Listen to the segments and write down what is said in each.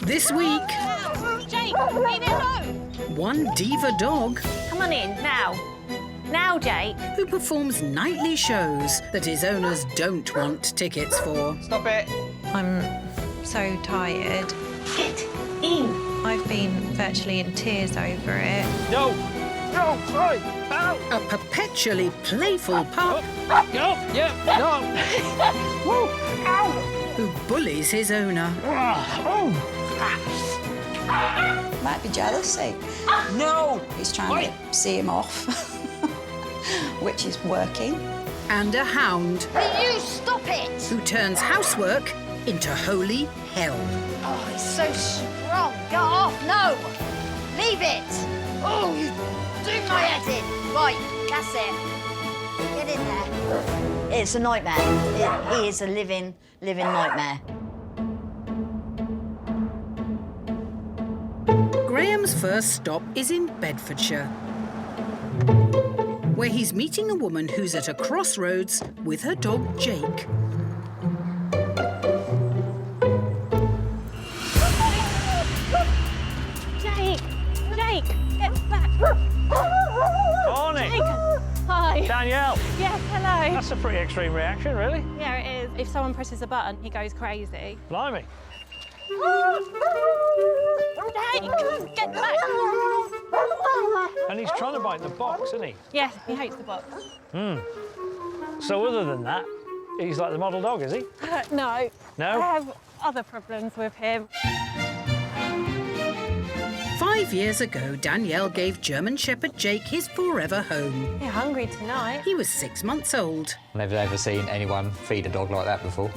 This week, Jake, leave it alone! one diva dog Come on in, now. Now, Jake. who performs nightly shows that his owners don't want tickets for. Stop it. I'm so tired. Get in. I've been virtually in tears over it. No. No, sorry. Ow. A perpetually playful pup No. Yeah. No. Woo. Ow. who bullies his owner. Might be jealousy. No. He's trying to see him off, which is working. And a hound Will you stop it? who turns housework into holy hell. Oh, it's so strong. Get off. No. Leave it. Oh, you do my head in. Right, that's it. Get in there. It's a nightmare. He is a living nightmare. Graham's first stop is in Bedfordshire, where he's meeting a woman who's at a crossroads with her dog Jake. Jake, get back. Morning. Jake, hi. Danielle. Yes, hello. That's a pretty extreme reaction, really. Yeah, it is. If someone presses a button, he goes crazy. Blimey. Jake, get back. And he's trying to bite the box, isn't he? Yes, he hates the box. So other than that, he's like the model dog, is he? No. No? I have other problems with him. 5 years ago, Danielle gave German Shepherd Jake his forever home. You're hungry tonight. He was 6 months old. Never ever seen anyone feed a dog like that before.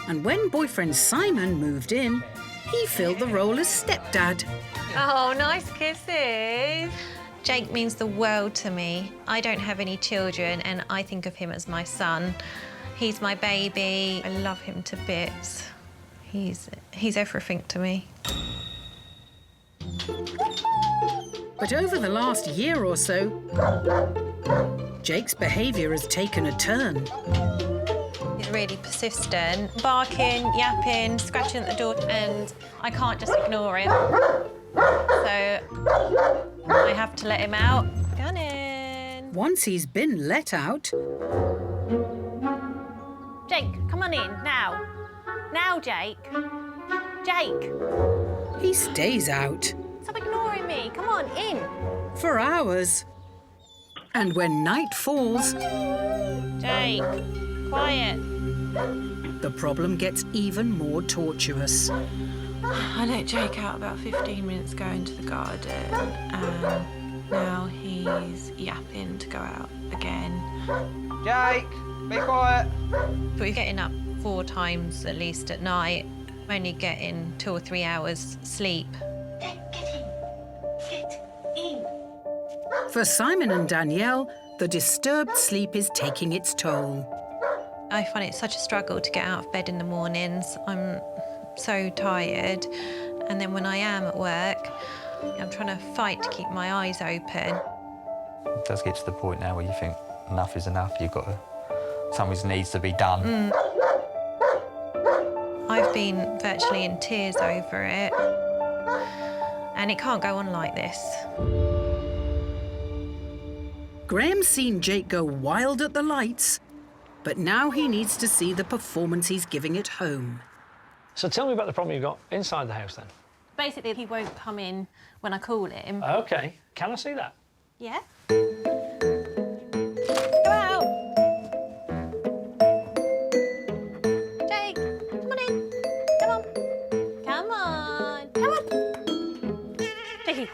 And when boyfriend Simon moved in, he filled the role as stepdad. Oh, nice kisses. Jake means the world to me. I don't have any children and I think of him as my son. He's my baby. I love him to bits. He's everything to me. But over the last year or so, Jake's behaviour has taken a turn. He's really persistent, barking, yapping, scratching at the door, and I can't just ignore him. So I have to let him out. Come in. Once he's been let out, Jake, come on in, now. Now, Jake. Jake, he stays out stop ignoring me. Come on, in. for hours. And when night falls, Jake, quiet. the problem gets even more tortuous. I let Jake out about 15 minutes ago into the garden, and now he's yapping to go out again. Jake, be quiet. We're getting up 4 times at least at night. I'm only getting 2 or 3 hours sleep. For Simon and Danielle, the disturbed sleep is taking its toll. I find it such a struggle to get out of bed in the mornings. I'm so tired. And then when I am at work, I'm trying to fight to keep my eyes open. It does get to the point now where you think enough is enough. Something needs to be done. I've been virtually in tears over it. And it can't go on like this. Graham's seen Jake go wild at the lights, but now he needs to see the performance he's giving at home. So tell me about the problem you've got inside the house, then. Basically, he won't come in when I call him. OK. Can I see that? Yeah? Go out. Jake, come on in. Come on. Come on. Come on. Jakey.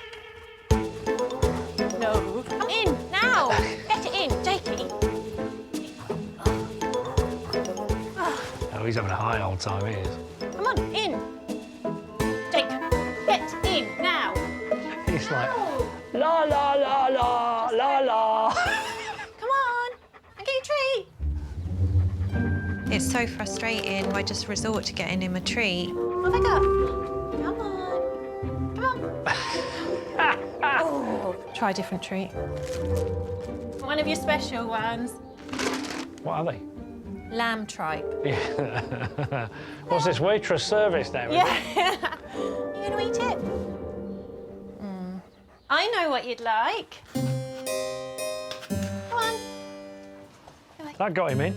No. Come in, now. Get it in, Jakey. Oh, he's having a high old time, he is. Come on, in. Jake, get in, now. He's like, la, la, la, la, la, la. Come on. I'll get you a treat. It's so frustrating. I just resort to getting him a treat. Off I go. Come on. Come on. Oh, try a different treat. One of your special ones. What are they? Lamb tripe. Yeah. What's this, waitress service now? Yeah. You gonna eat it? I know what you'd like. Come on. That got him in.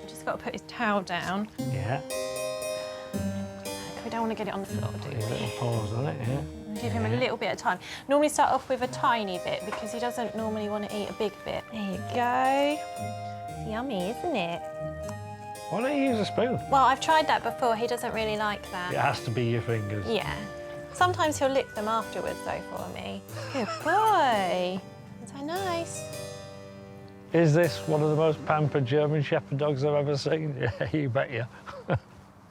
Just got to put his towel down. Yeah. We don't want to get it on the floor, do A we? little pause on it, yeah. Give him a little bit of time. Normally start off with a tiny bit because he doesn't normally want to eat a big bit. There you go. It's yummy, isn't it? Why don't you use a spoon? Well, I've tried that before. He doesn't really like that. It has to be your fingers. Yeah. Sometimes he'll lick them afterwards, though, for me. Good boy. So nice. Is this one of the most pampered German Shepherd dogs I've ever seen? Yeah, you bet you.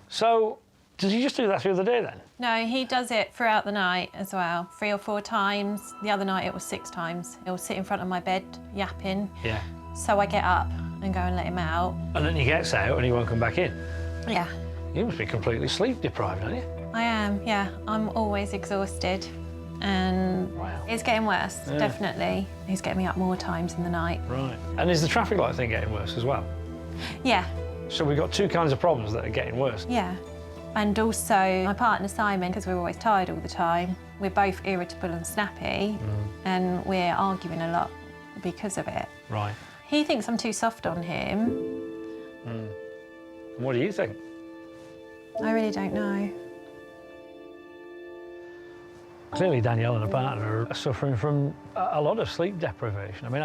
So, did you just do that the other day, then? No, he does it throughout the night as well. 3 or 4 times. The other night it was 6 times. He'll sit in front of my bed, yapping. Yeah. So I get up and go and let him out. And then he gets out and he won't come back in. Yeah. You must be completely sleep deprived, aren't you? I am, yeah. I'm always exhausted. And Wow. it's getting worse, Yeah. definitely. He's getting me up more times in the night. Right. And is the traffic light thing getting worse as well? Yeah, So we've got 2 kinds of problems that are getting worse. yeah. And also my partner Simon, because we're always tired all the time, we're both irritable and snappy, and we're arguing a lot because of it. Right. He thinks I'm too soft on him. And what do you think? I really don't know. Clearly, Danielle and her partner are suffering from a lot of sleep deprivation. I mean,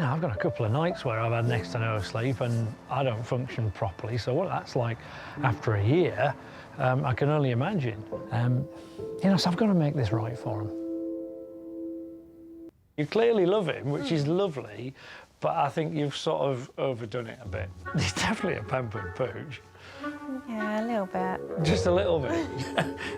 I've got a couple of nights where I've had next to no sleep and I don't function properly. So what that's like after a year, I can only imagine. So I've got to make this right for him. You clearly love him, which is lovely, but I think you've sort of overdone it a bit. He's definitely a pampered pooch. Yeah, a little bit. Just a little bit.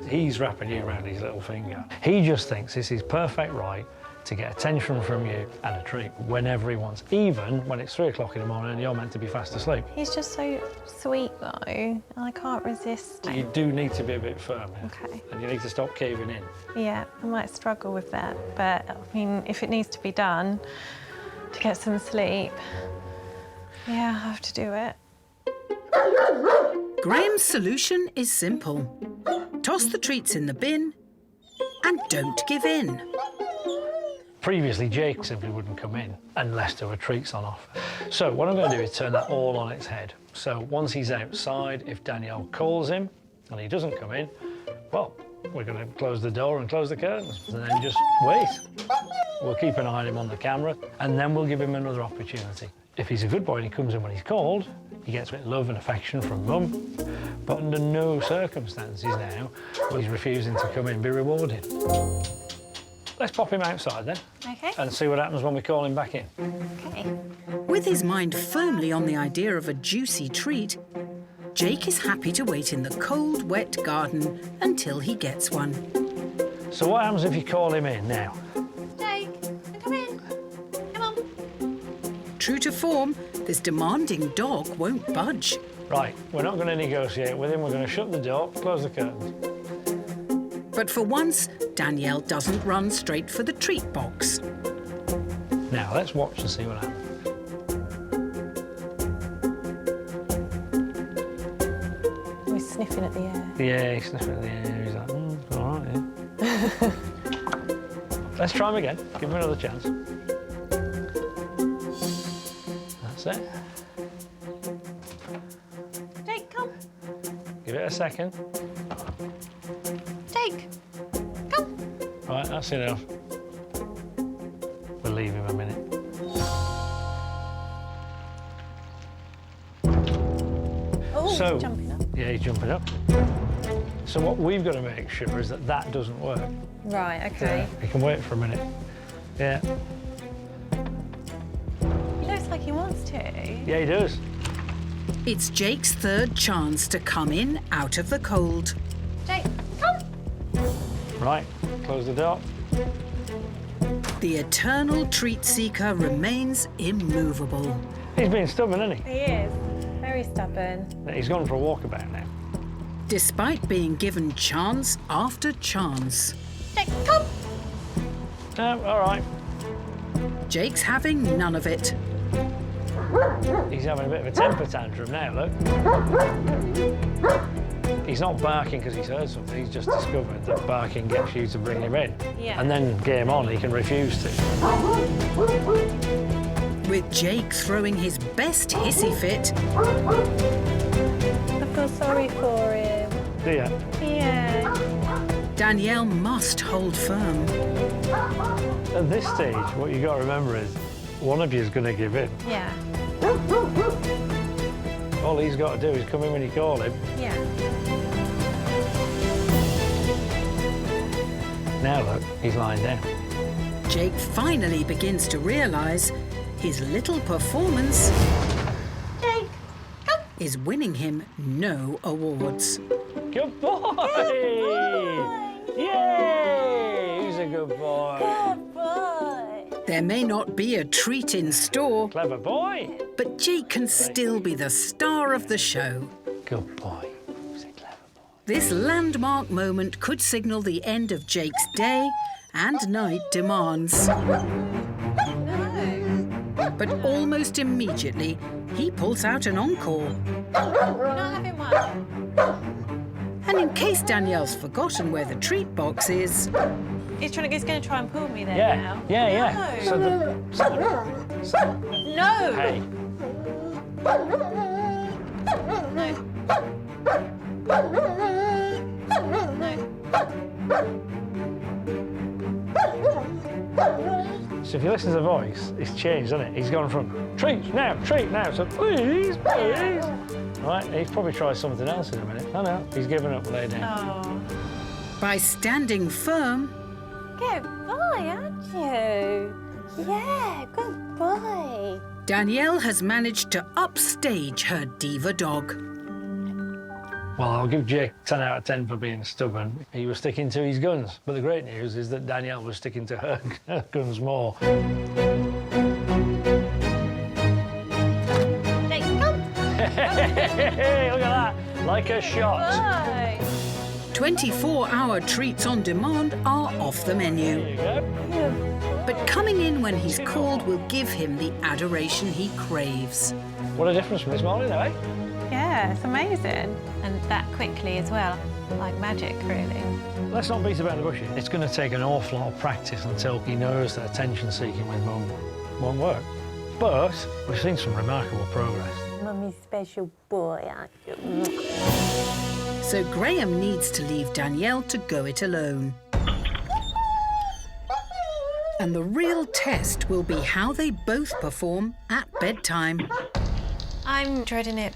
He's wrapping you around his little finger. He just thinks this is perfect right to get attention from you and a treat whenever he wants, even when it's 3 o'clock in the morning and you're meant to be fast asleep. He's just so sweet, though, and I can't resist. You do need to be a bit firm, yeah? Okay. And you need to stop caving in. Yeah, I might struggle with that, but I mean, if it needs to be done to get some sleep, yeah, I have to do it. Graham's solution is simple. Toss the treats in the bin and don't give in. Previously, Jake simply wouldn't come in unless there were treats on offer. So what I'm going to do is turn that all on its head. So once he's outside, if Danielle calls him and he doesn't come in, well, we're going to close the door and close the curtains and then just wait. We'll keep an eye on him on the camera and then we'll give him another opportunity. If he's a good boy and he comes in when he's called, he gets a bit of love and affection from Mum, but under no circumstances now will he's refusing to come in be rewarded. Let's pop him outside then. Okay. And see what happens when we call him back in. Okay. With his mind firmly on the idea of a juicy treat, Jake is happy to wait in the cold, wet garden until he gets one. So what happens if you call him in now? Jake, come in. Come on. True to form, this demanding dog won't budge. Right, we're not going to negotiate with him. We're going to shut the door, close the curtains. But for once, Danielle doesn't run straight for the treat box. Now, let's watch and see what happens. We're sniffing at the air. Yeah, he's sniffing at the air. He's like, it's all right, yeah. Let's try him again. Give him another chance. That's it. Jake, come. Give it a second. Jake, come. Right, that's enough. We'll leave him a minute. Oh, So- he's jumping up. Yeah, he's jumping up. So what we've got to make sure is that that doesn't work. Right, okay. He can wait for a minute. Yeah. He looks like he wants to. Yeah, he does. It's Jake's third chance to come in out of the cold. Jake, come. Right, close the door. The eternal treat seeker remains immovable. He's being stubborn, isn't he? He is. Very stubborn. He's gone for a walkabout now. Despite being given chance after chance, Jake, come. All right. Jake's having none of it. He's having a bit of a temper tantrum now, look. He's not barking because he's heard something, he's just discovered that barking gets you to bring him in. Yeah. And then game on, he can refuse to. With Jake throwing his best hissy fit, I feel sorry for him. Do you? Yeah. Danielle must hold firm. At this stage, what you got to remember is one of you is going to give in. Yeah. All he's got to do is come in when you call him. Yeah. Now look, he's lying down. Jake finally begins to realise his little performance Jake, come. is winning him no awards. Good boy! Yay! He's a good boy. Good boy. There may not be a treat in store, Clever boy. but Jake can still be the star of the show. Good boy. He's a clever boy. This landmark moment could signal the end of Jake's day and night demands. But almost immediately, he pulls out an encore. You're not having one. And in case Danielle's forgotten where the treat box is, He's going to try and pull me there Yeah, now. yeah. No. No. Hey, so if you listen to the voice, it's changed, hasn't it? He's gone from treat now, so please. Right, he's probably tried something else in a minute. Oh no, he's given up, lay down. Oh. by standing firm, Good boy, aren't you? Yeah, good boy. Danielle has managed to upstage her diva dog. Well, I'll give Jake 10 out of 10 for being stubborn. He was sticking to his guns. But the great news is that Danielle was sticking to her guns more. Jake, come. Hey, look at that. Like a shot. Boy. 24-hour treats on demand are off the menu. There you go. But coming in when he's called will give him the adoration he craves. What a difference from this morning, eh? Yeah, it's amazing. And that quickly as well. Like magic, really. Let's not beat about the bush. It's going to take an awful lot of practice until he knows that attention-seeking with Mum won't work. But we've seen some remarkable progress. Mummy's special boy, aren't you? So Graeme needs to leave Danielle to go it alone. And the real test will be how they both perform at bedtime. I'm dreading it.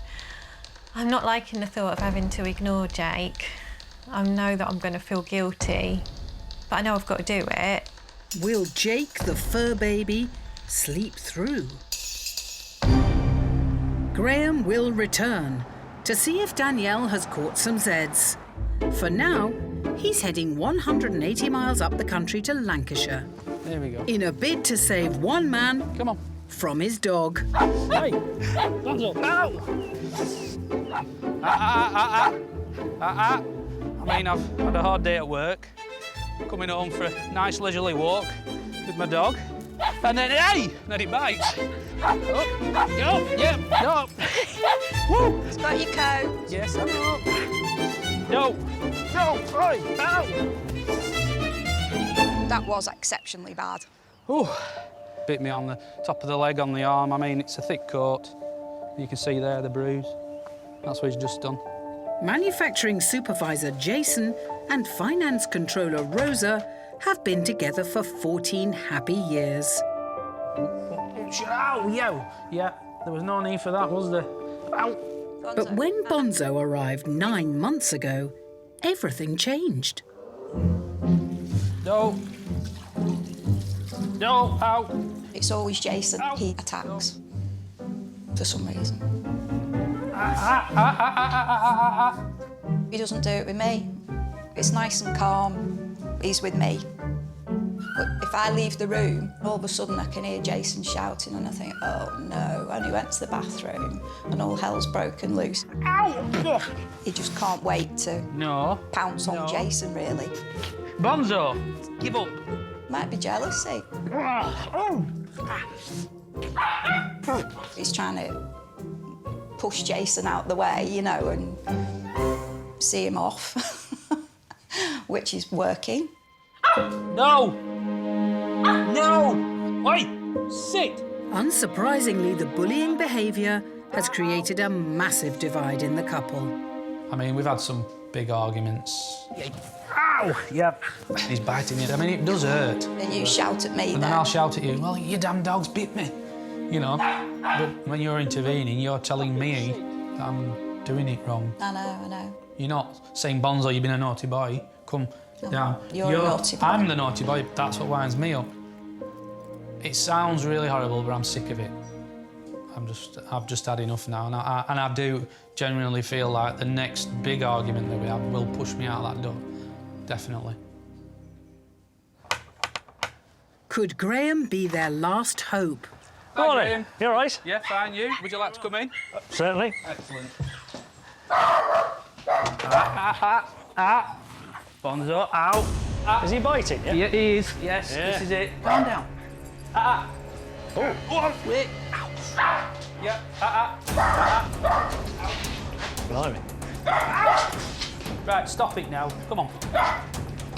I'm not liking the thought of having to ignore Jake. I know that I'm going to feel guilty, but I know I've got to do it. Will Jake, the fur baby, sleep through? Graeme will return to see if Danielle has caught some Zeds. For now, he's heading 180 miles up the country to Lancashire There we go. in a bid to save one man Come on. from his dog. Hey! Bonzo! Ow! I mean, I've had a hard day at work, coming home for a nice leisurely walk with my dog, and then, hey, then it bites. Up, yeah, no. Woo! It's got your coat. Yes, I know. No, oi, ow! That was exceptionally bad. Ooh, bit me on the top of the leg, on the arm. I mean, it's a thick coat. You can see there the bruise. That's what he's just done. Manufacturing supervisor Jason and finance controller Rosa have been together for 14 happy years. Ow, yo! Yeah, there was no need for that, was there? Ow! But when Bonzo arrived 9 months ago, everything changed. No. No, ow! It's always Jason. Ow. He attacks. For some reason. He doesn't do it with me. It's nice and calm. He's with me. But if I leave the room, all of a sudden I can hear Jason shouting and I think, oh no, and he went to the bathroom and all hell's broken loose. Ow! He just can't wait to No. pounce on No. Jason, really. Bonzo, give up. Might be jealousy. He's trying to push Jason out the way, you know, and see him off, which is working. No! No! Wait! Sit! Unsurprisingly, the bullying behaviour has created a massive divide in the couple. I mean, we've had some big arguments. Ow! Yep. He's biting you. I mean, it does hurt. And you shout at me And then I'll shout at you, well, your damn dog's bit me. You know, but when you're intervening, you're telling me that I'm doing it wrong. I know. You're not saying, Bonzo, you've been a naughty boy. Come down. You're a naughty boy. I'm the naughty boy. That's what winds me up. It sounds really horrible, but I'm sick of it. I've just had enough now, and I do genuinely feel like the next big argument that we have will push me out that door. Definitely. Could Graeme be their last hope? Hi, Morning. Graeme. You all right? Yeah, fine. You? Would you like to come in? Certainly. Excellent. Bonzo, ow. Is he biting you? Yeah, he is. Yes, Yeah. this is it. Calm down. Oh. Wait. Yeah. Blimey. Right, stop it now. Come on.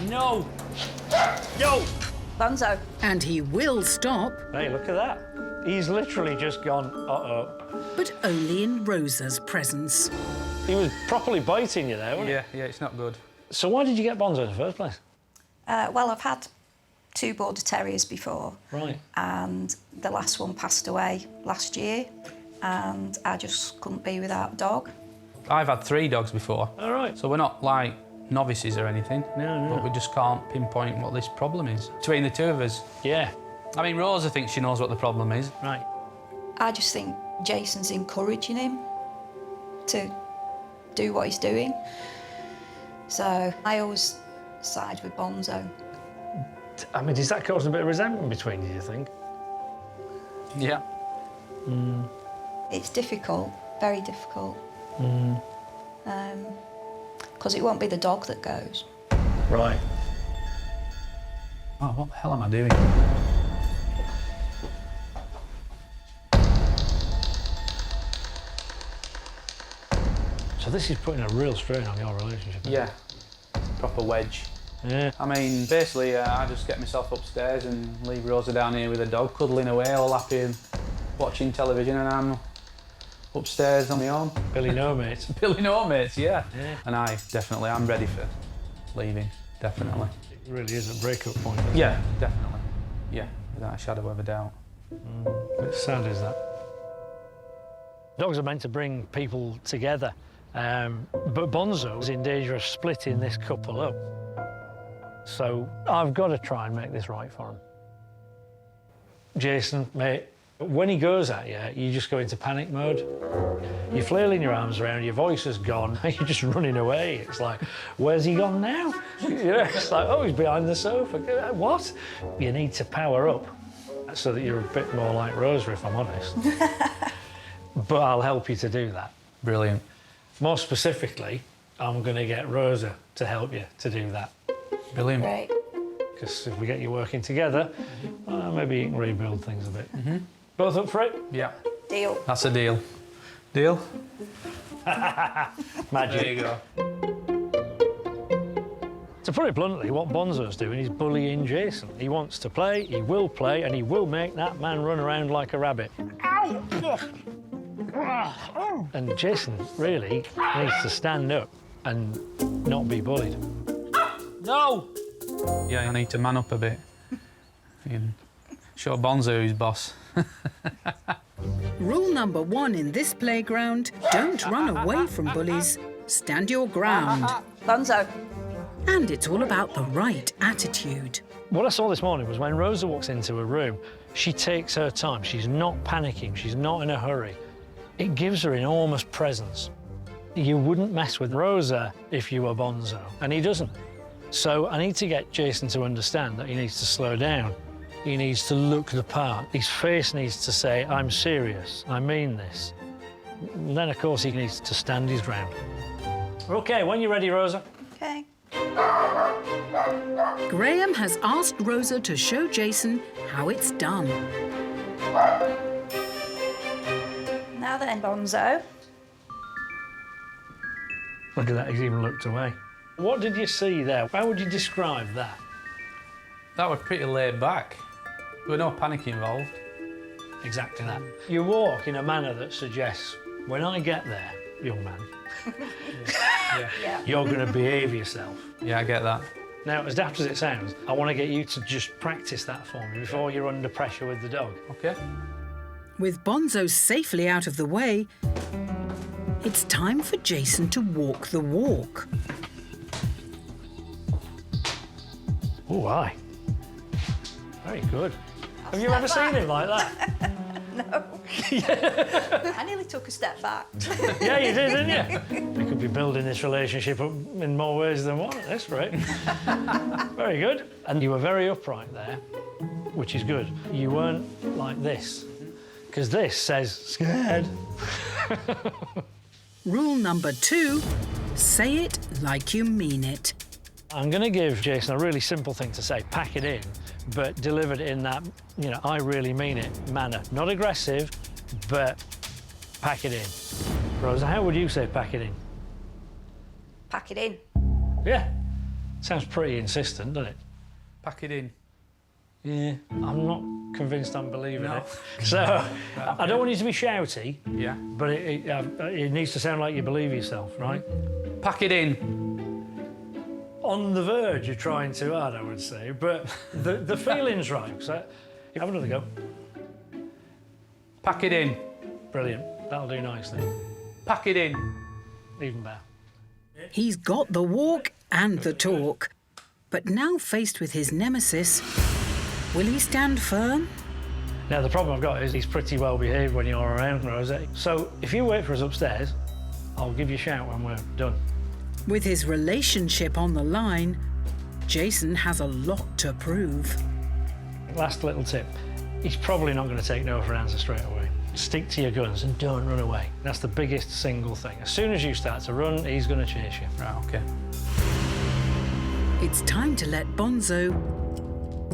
No. No. Bonzo. And he will stop, Hey, look at that. He's literally just gone, uh-oh. but only in Rosa's presence. He was properly biting you there, wasn't Yeah, it's not good. he? So why did you get Bonzo in the first place? Well, I've had 2 border terriers before. Right. And the last one passed away last year, and I just couldn't be without a dog. I've had 3 dogs before. All right. So we're not like novices or anything. No. But we just can't pinpoint what this problem is. Between the 2 of us. Yeah. I mean, Rosa thinks she knows what the problem is. Right. I just think Jason's encouraging him to do what he's doing. So I always side with Bonzo. I mean, does that cause a bit of resentment between you, do you think? Yeah. It's difficult, very difficult. Because it won't be the dog that goes. Right. Oh, what the hell am I doing? So this is putting a real strain on your relationship. isn't it? Yeah. Proper wedge. Yeah. I mean, basically, I just get myself upstairs and leave Rosa down here with a dog cuddling away, all happy and watching television, and I'm upstairs on my own. Billy no mates. Billy no mates, yeah. Yeah. And I'm ready for leaving, definitely. It really is a breakup point. Isn't Yeah, definitely. Yeah, without a shadow of a doubt. it? It's sad, is that? Dogs are meant to bring people together, but Bonzo is in danger of splitting this couple up. So I've got to try and make this right for him. Jason, mate, when he goes at you, you just go into panic mode. You're flailing your arms around, your voice is gone, you're just running away. It's like, where's he gone now? You know, it's like, oh, he's behind the sofa. What? You need to power up so that you're a bit more like Rosa, if I'm honest. But I'll help you to do that. Brilliant. More specifically, I'm going to get Rosa to help you to do that. Brilliant. Great. Because if we get you working together, maybe you can rebuild things a bit. Both up for it? Yeah, Deal. that's a deal. Deal? Magic. There you go. To put it bluntly, what Bonzo's doing is bullying Jason. He wants to play, he will play, and he will make that man run around like a rabbit. And Jason really needs to stand up and not be bullied. No! Yeah, I need to man up a bit. And show Bonzo who's boss. Rule number 1 in this playground, don't run away from bullies. Stand your ground. Bonzo. And it's all about the right attitude. What I saw this morning was when Rosa walks into a room, she takes her time. She's not panicking, she's not in a hurry. It gives her enormous presence. You wouldn't mess with Rosa if you were Bonzo, and he doesn't. So I need to get Jason to understand that he needs to slow down. He needs to look the part. His face needs to say, I'm serious, I mean this. And then, of course, he needs to stand his ground. OK, when you're ready, Rosa. Okay. Graeme has asked Rosa to show Jason how it's done. then, Bonzo. Look at that, he's even looked away. What did you see there? How would you describe that? That was pretty laid back. There was no panic involved. Exactly that. You walk in a manner that suggests, when I get there, young man, Yeah. you're going to behave yourself. Yeah, I get that. Now, as daft as it sounds, I want to get you to just practice that for me before you're under pressure with the dog. Okay. With Bonzo safely out of the way, it's time for Jason to walk the walk. Oh, aye. Very good. Have you ever seen him like that? I nearly took a step back. Yeah, you did, didn't you? We could be building this relationship up in more ways than one at this rate. Very good. And you were very upright there, which is good. You weren't like this, because this says scared. Rule number 2, say it like you mean it. I'm going to give Jason a really simple thing to say, pack it in, but delivered in that, you know, I really mean it manner. Not aggressive, but pack it in. Rosa, how would you say pack it in? Pack it in. Yeah. Sounds pretty insistent, doesn't it? Pack it in. Yeah. I'm not convinced I'm believing No. it. So, I don't want you to be shouty, Yeah. but it needs to sound like you believe yourself, right? Pack it in. On the verge of trying too hard, I would say, but the feeling's right. So, have another go. Pack it in. Brilliant. That'll do nicely. Pack it in. Even better. He's got the walk and the talk. But now faced with his nemesis, will he stand firm? Now, the problem I've got is he's pretty well behaved when you're around, Rosa. So, if you wait for us upstairs, I'll give you a shout when we're done. With his relationship on the line, Jason has a lot to prove. Last little tip. He's probably not going to take no for an answer straight away. Stick to your guns and don't run away. That's the biggest single thing. As soon as you start to run, he's going to chase you. Right, okay. It's time to let Bonzo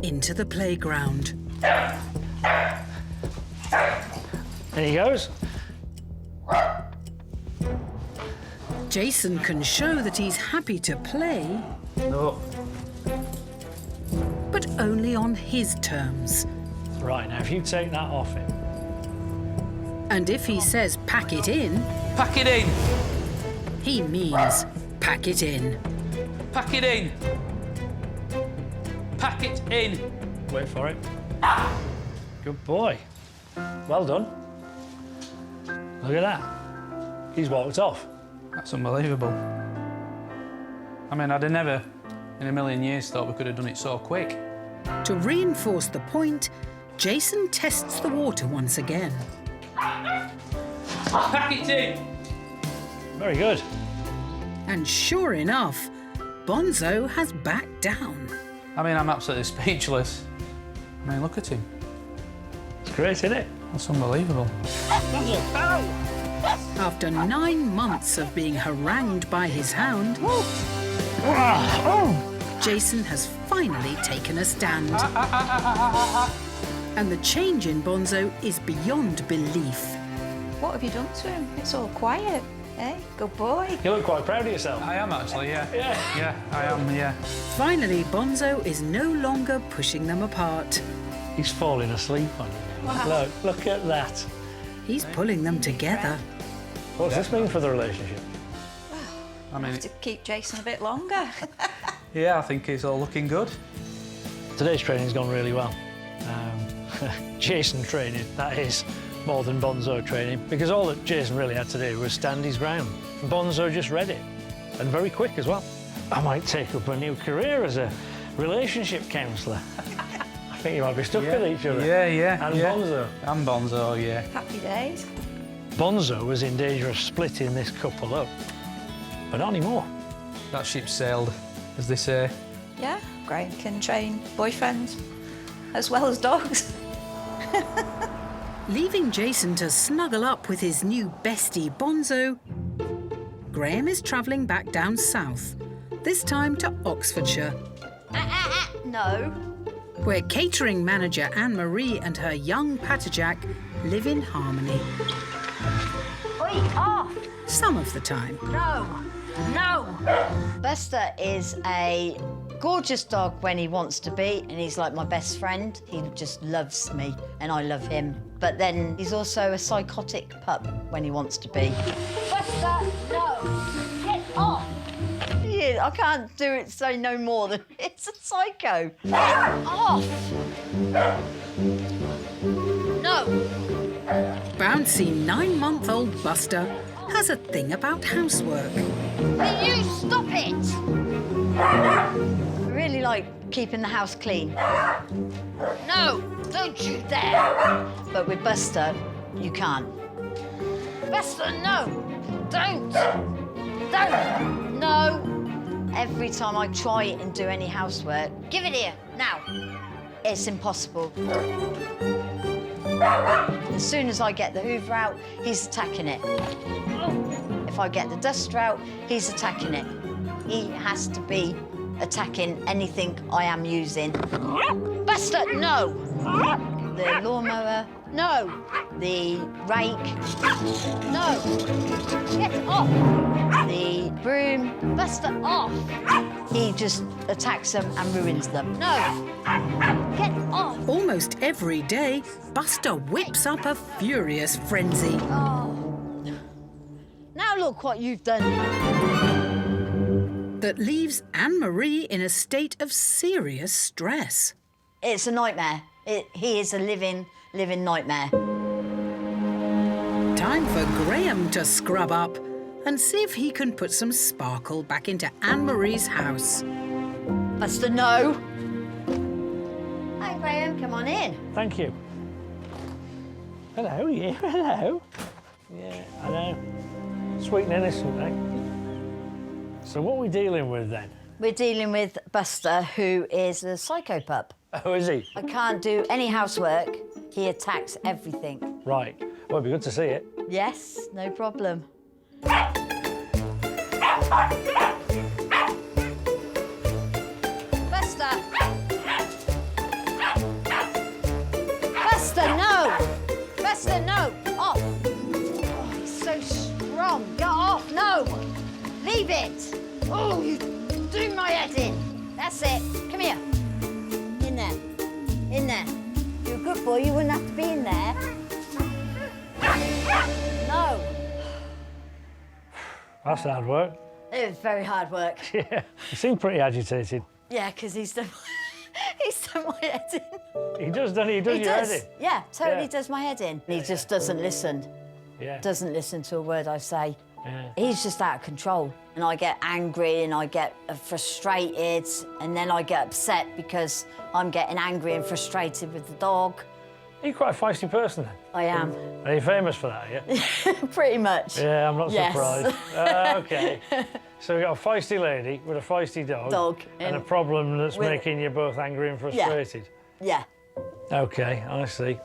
into the playground. There he goes. Jason can show that he's happy to play, No. but only on his terms. Right, now if you take that off him, And if he says pack it in, Pack it in. he means pack it in. Pack it in. Pack it in. wait for it. Good boy. Well done. Look at that. He's walked off. That's unbelievable. I mean, I'd have never in a million years thought we could have done it so quick. To reinforce the point, Jason tests the water once again. Pack it in. Very good. And sure enough, Bonzo has backed down. I mean, I'm absolutely speechless. I mean, look at him. It's great, isn't it? That's unbelievable. After 9 months of being harangued by his hound, Jason has finally taken a stand. And the change in Bonzo is beyond belief. What have you done to him? It's all quiet. Eh? Good boy. You look quite proud of yourself. I am actually, yeah. Yeah. Yeah, I am, yeah. Finally, Bonzo is no longer pushing them apart. He's falling asleep on you. Wow. Look at that. He's pulling them together. What does this mean for the relationship? I mean, Have to keep Jason a bit longer. yeah, I think it's all looking good. Today's training's gone really well. Jason training, that is, more than Bonzo training, because all that Jason really had to do was stand his ground. Bonzo just read it, and very quick as well. I might take up a new career as a relationship counsellor. I think you might be stuck with each other. Yeah, yeah. And yeah. Bonzo. And Bonzo, yeah. Happy days. Bonzo was in danger of splitting this couple up, but not anymore. That ship sailed, as they say. Yeah, Graeme can train boyfriends as well as dogs. Leaving Jason to snuggle up with his new bestie Bonzo, Graeme is travelling back down south, this time to Oxfordshire, No. where catering manager Anne-Marie and her young Patterjack live in harmony. Get off! Some of the time. No! No! Buster is a gorgeous dog when he wants to be, and he's like my best friend. He just loves me, and I love him. But then he's also a psychotic pup when he wants to be. Buster, no! Get off! Yeah, I can't do it, say no more than it's a psycho. Get off! No! Bouncy 9-month-old Buster has a thing about housework. Will you stop it? I really like keeping the house clean. No, don't you dare. But with Buster, you can't. Buster, no. Don't. Don't. No. Every time I try it and do any housework, give it here, now. It's impossible. As soon as I get the hoover out, he's attacking it. If I get the duster out, he's attacking it. He has to be attacking anything I am using. Buster, no! The lawnmower, no. The rake, no. Get off! The broom, Buster, off! He just attacks them and ruins them. No! Get off! Almost every day, Buster whips up a furious frenzy. Oh. Now look what you've done. That leaves Anne-Marie in a state of serious stress. It's a nightmare. He is a living nightmare. Time for Graeme to scrub up and see if he can put some sparkle back into Anne-Marie's house. Buster, no. Hi, Graeme, come on in. Thank you. Hello, yeah, hello. Yeah, I know. Sweet and innocent, eh? So what are we dealing with then? We're dealing with Buster, who is a psycho pup. Oh, is he? I can't do any housework. He attacks everything. Right. Well, it'd be good to see it. Yes, no problem. Buster! Buster, no! Buster, no! Off! Oh, he's so strong. Get off! No! Leave it! Oh, you're doing my head in. That's it. Come here. In there. In there. You're a good boy. You wouldn't have to be in there. No. That's hard work. It was very hard work. Yeah. You seem pretty agitated. Yeah, because he's done my head in. He does, doesn't he? He does He your does. head in. Yeah, totally Yeah. does my head in. He just doesn't listen. Yeah. Doesn't listen to a word I say. Yeah. He's just out of control. And I get angry and I get frustrated and then I get upset because I'm getting angry and frustrated with the dog. Are you quite a feisty person then? I am. Are you famous for that, yeah? Pretty much. Yeah, I'm not Yes. surprised. OK. So we've got a feisty lady with a feisty dog. And a problem that's with- making you both angry and frustrated. Yeah. OK, I see.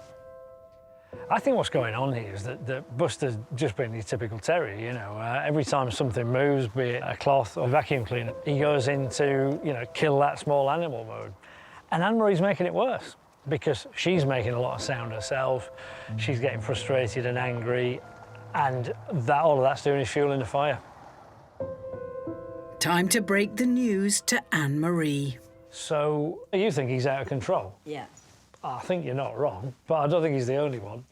I think what's going on here is that Buster's just being your typical terrier, you know. Every time something moves, be it a cloth or a vacuum cleaner, he goes into, you know, kill that small animal mode. And Anne-Marie's making it worse because she's making a lot of sound herself. She's getting frustrated and angry, and all of that's doing is fueling the fire. Time to break the news to Anne-Marie. So you think he's out of control? Yeah. I think you're not wrong, but I don't think he's the only one.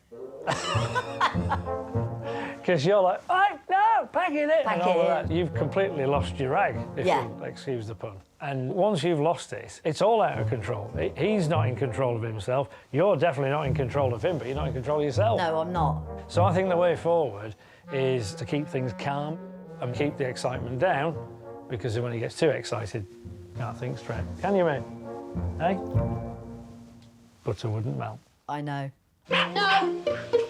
Because you're like, oh, no, pack it in, Pack and all it of in. that. You've completely lost your rag, if Yeah. you'll excuse the pun. And once you've lost it, it's all out of control. He's not in control of himself. You're definitely not in control of him, but you're not in control of yourself. No, I'm not. So I think the way forward is to keep things calm and keep the excitement down, because when he gets too excited, you can't think straight. Can you, mate? Hey? Butter wouldn't melt. I know. No!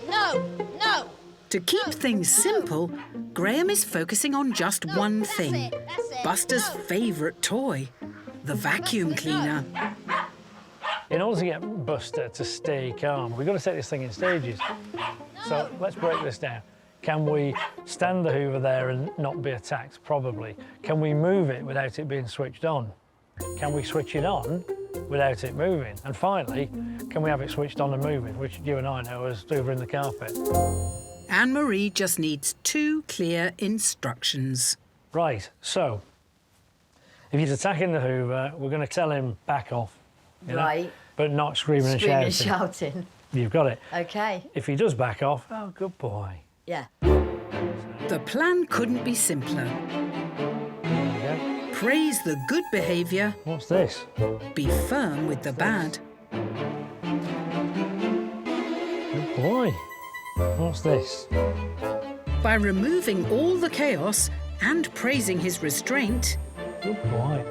No! No! To keep things simple, Graeme is focusing on just one thing. That's it. Buster's No. favourite toy, the vacuum cleaner. In order to get Buster to stay calm, we've got to take this thing in stages. So let's break this down. Can we stand the hoover there and not be attacked? Probably. Can we move it without it being switched on? Can we switch it on without it moving? And finally, can we have it switched on and moving, which you and I know as hoovering the carpet? Anne-Marie just needs 2 clear instructions. Right, so if he's attacking the hoover, we're going to tell him back off. You know? Right. But not screaming and Screaming shouting. and shouting. You've got it. OK. If he does back off, oh, good boy. Yeah. The plan couldn't be simpler. There you go. Praise the good behaviour, What's this? be firm with the bad. Good boy. What's this? By removing all the chaos and praising his restraint, Good boy.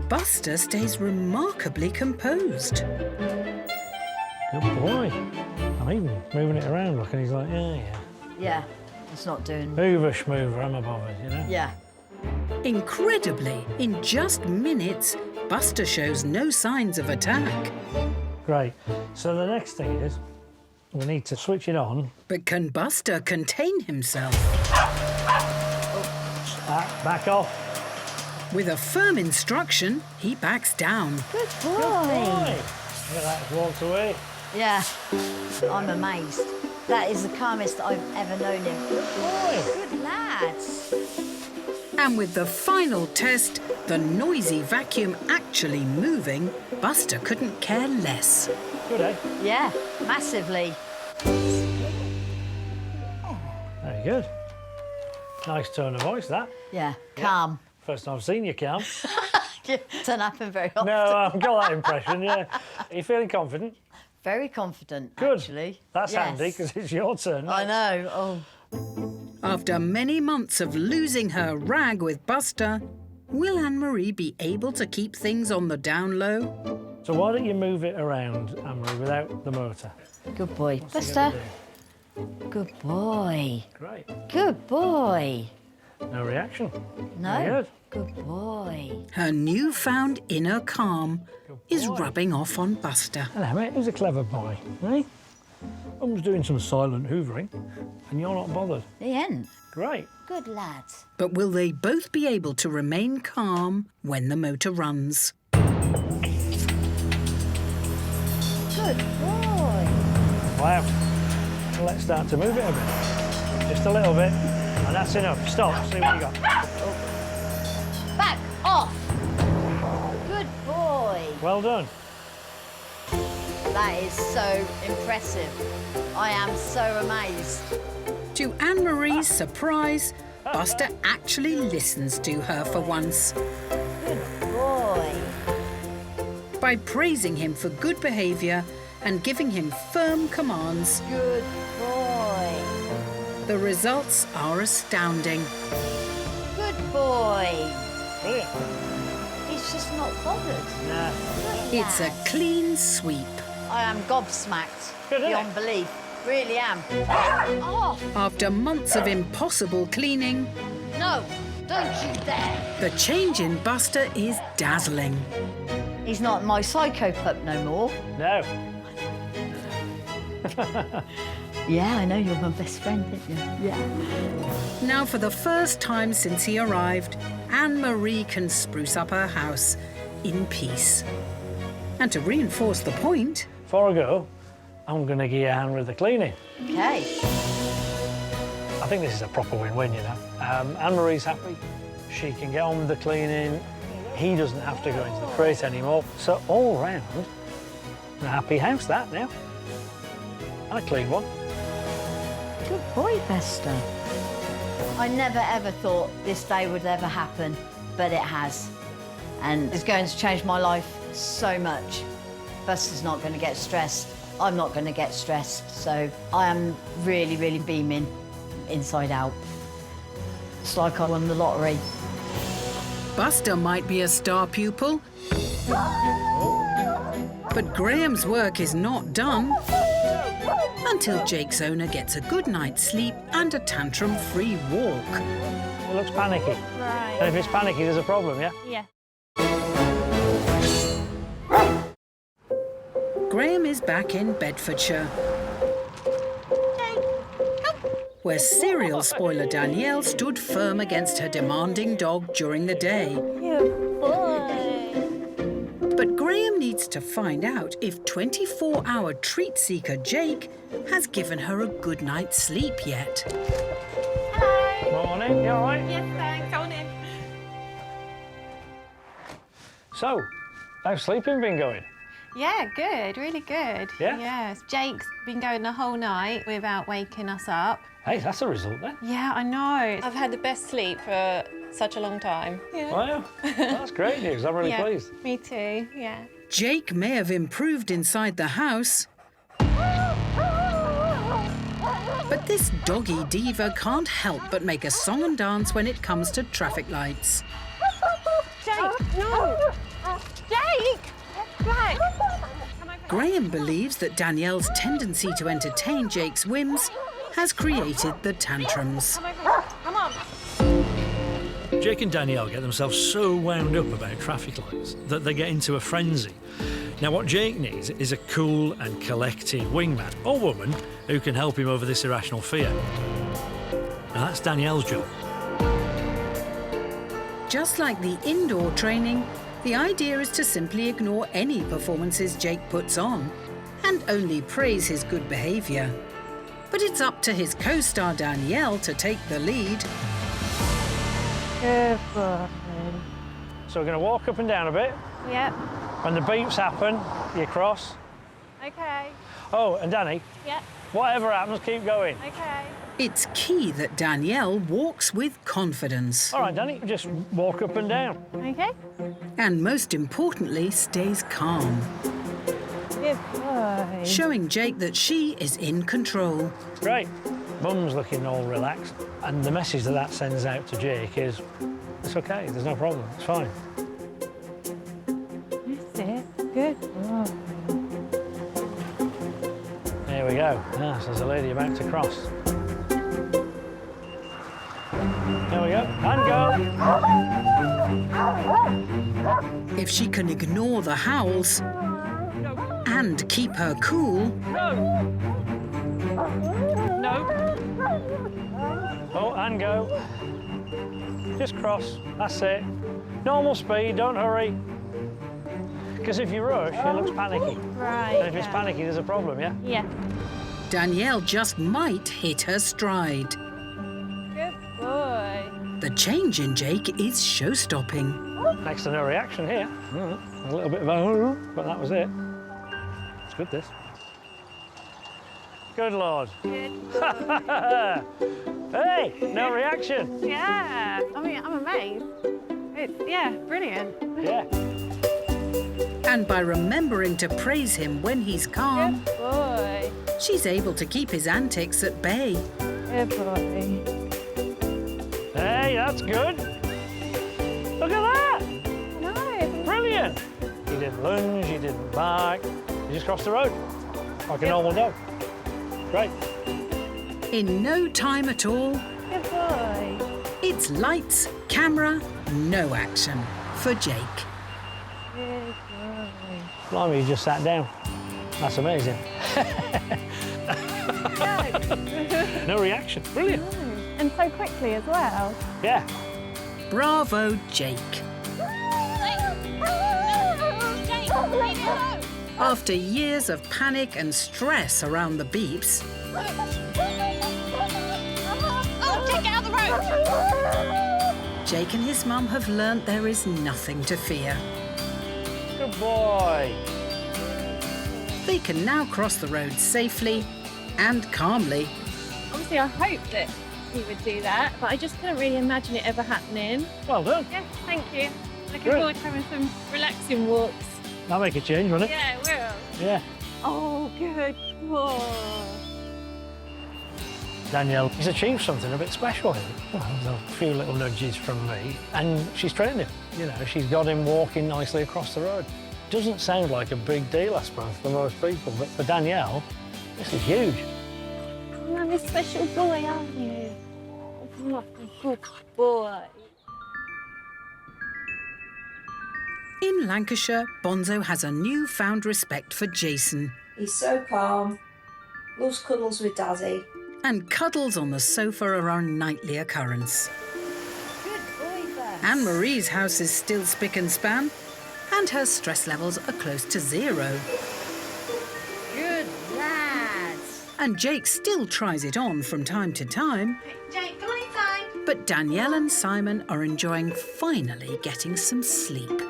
Buster stays remarkably composed. Good boy. I'm even moving it around, look, and he's like, yeah, yeah. Yeah. It's not doing... Hoover schmoover, I'm a bothered, you know? Yeah. Incredibly, in just minutes, Buster shows no signs of attack. Great. So the next thing is, we need to switch it on. But can Buster contain himself? Back off. With a firm instruction, he backs down. Good boy. Boy. Look at that, it's walked away. Yeah. I'm amazed. That is the calmest I've ever known him. Boy. Good lads. And with the final test, the noisy vacuum actually moving, Buster couldn't care less. Good, eh? Yeah, massively. Very good. Nice tone of voice, that. Yeah, calm. First time I've seen you calm. Doesn't happen very often. No, I've got that impression, yeah. Are you feeling confident? Very confident, Good. actually. That's Yes. handy, because it's your turn. I know. Oh, After many months of losing her rag with Buster, will Anne-Marie be able to keep things on the down low? So why don't you move it around, Anne-Marie, without the motor? good boy. What's he Buster. gonna Good boy. do? Great. Good boy. No reaction. No. Very good. Good boy. Her newfound inner calm is boy. rubbing off on Buster. Hello, mate. Who's a clever boy, eh? I was doing some silent hoovering, and you're not bothered. The end. Great. Good lads. But will they both be able to remain calm when the motor runs? Good boy. Wow. Well, let's start to move it a bit. Just a little bit. And that's enough. Stop. See what you got. Back off. Good boy. Well done. That is so impressive. I am so amazed. To Anne-Marie's surprise, Buster actually listens to her for once. Good boy. By praising him for good behaviour and giving him firm commands, Good boy. the results are astounding. Good boy. Brilliant. He's just not bothered. Nah. Good It's a lad. clean sweep. I am gobsmacked. Good, isn't beyond it? belief. Really am. Oh, After months of impossible cleaning, no. Don't you dare. the change in Buster is dazzling. He's not my psycho pup no more. No. Yeah, I know you're my best friend, aren't you? Yeah. Now, for the first time since he arrived, Anne-Marie can spruce up her house in peace. And to reinforce the point, Before I go, I'm going to give you a hand with the cleaning. Okay. I think this is a proper win-win, you know. Anne-Marie's happy. She can get on with the cleaning. He doesn't have to go into the crate anymore. So all round, a happy house, that now. And a clean one. Good boy, Buster. I never ever thought this day would ever happen, but it has. And it's going to change my life so much. Buster's not going to get stressed. I'm not going to get stressed. So I am really, really beaming inside out. It's like I won the lottery. Buster might be a star pupil, but Graham's work is not done until Jake's owner gets a good night's sleep and a tantrum-free walk. It looks panicky. Right. And if it's panicky, there's a problem, yeah? Yeah. Graham is back in Bedfordshire, where serial spoiler Danielle stood firm against her demanding dog during the day. Good boy. But Graeme needs to find out if 24-hour treat seeker Jake has given her a good night's sleep yet. Hello. Morning, you all right? Yes, thanks. Come on in. So, how's sleeping been going? Yeah, good. Really good. Yeah? Yes. Jake's been going the whole night without waking us up. Hey, that's a result then. Yeah, I know. I've had the best sleep for such a long time. Yeah. Wow, that's great news. I'm really Yeah, pleased. me too, yeah. Jake may have improved inside the house, but this doggy diva can't help but make a song and dance when it comes to traffic lights. Jake, no! Jake! Black! Graeme believes that Danielle's tendency to entertain Jake's whims has created the tantrums. Come on! Jake and Danielle get themselves so wound up about traffic lights that they get into a frenzy. Now, what Jake needs is a cool and collected wingman or woman who can help him over this irrational fear. Now, that's Danielle's job. Just like the indoor training, the idea is to simply ignore any performances Jake puts on and only praise his good behaviour. But it's up to his co-star Danielle to take the lead. Good boy. So we're going to walk up and down a bit. Yep. When the beeps happen, you cross. Okay. Oh, and Danny, Yep. whatever happens, keep going. Okay. It's key that Danielle walks with confidence All right, Danny, just walk up and down. Okay. and, most importantly, stays calm, Good boy. showing Jake that she is in control. Great. Mum's looking all relaxed. And the message that that sends out to Jake is, it's okay, there's no problem, it's fine. That's it. Good boy. There we go. Ah, so there's a lady about to cross. There we go. And go. If she can ignore the howls and keep her cool, No. Oh, and go. Just cross. That's it. Normal speed, don't hurry. Because if you rush, it looks panicky. Right. And if it's panicky, there's a problem, yeah? Yeah. Danielle just might hit her stride. Good boy. The change in Jake is show-stopping. Next to no reaction here. A little bit of a, but that was it. It's good, this. Good Lord. Good. Hey, no reaction. Yeah. I mean, I'm amazed. It's, brilliant. Yeah. And by remembering to praise him when he's calm, Good boy. she's able to keep his antics at bay. Good boy. Hey, that's good. Look at that. No. Brilliant. He didn't lunge, he didn't bark. He just crossed the road like a normal dog. Great. In no time at all, Good boy. it's lights, camera, no action for Jake. Good boy. Blimey, you just sat down. That's amazing. No reaction. Brilliant. And so quickly as well. Yeah. Bravo, Jake. After years of panic and stress around the beeps, Oh, Jake, get out of the road! Jake and his mum have learnt there is nothing to fear. Good boy. They can now cross the road safely and calmly. Obviously, I hoped that he would do that, but I just couldn't really imagine it ever happening. Well done. Yeah, thank you. Looking Good. forward to having some relaxing walks. That'll make a change, won't it? Yeah, it will. Yeah. Oh, good. Whoa. Danielle, he's achieved something a bit special here. Well, there's a few little nudges from me, and she's trained him. You know, she's got him walking nicely across the road. Doesn't sound like a big deal, I suppose, for most people, but for Danielle, this is huge. Oh, I'm a special boy, aren't you? Oh, good boy. In Lancashire, Bonzo has a newfound respect for Jason He's so calm, loves cuddles with Daddy. and cuddles on the sofa are a nightly occurrance. Good boy, Beth. Anne-Marie's house is still spick and span, and her stress levels are close to 0. Good lads. And Jake still tries it on from time to time. Jake, come on inside. But Danielle and Simon are enjoying finally getting some sleep.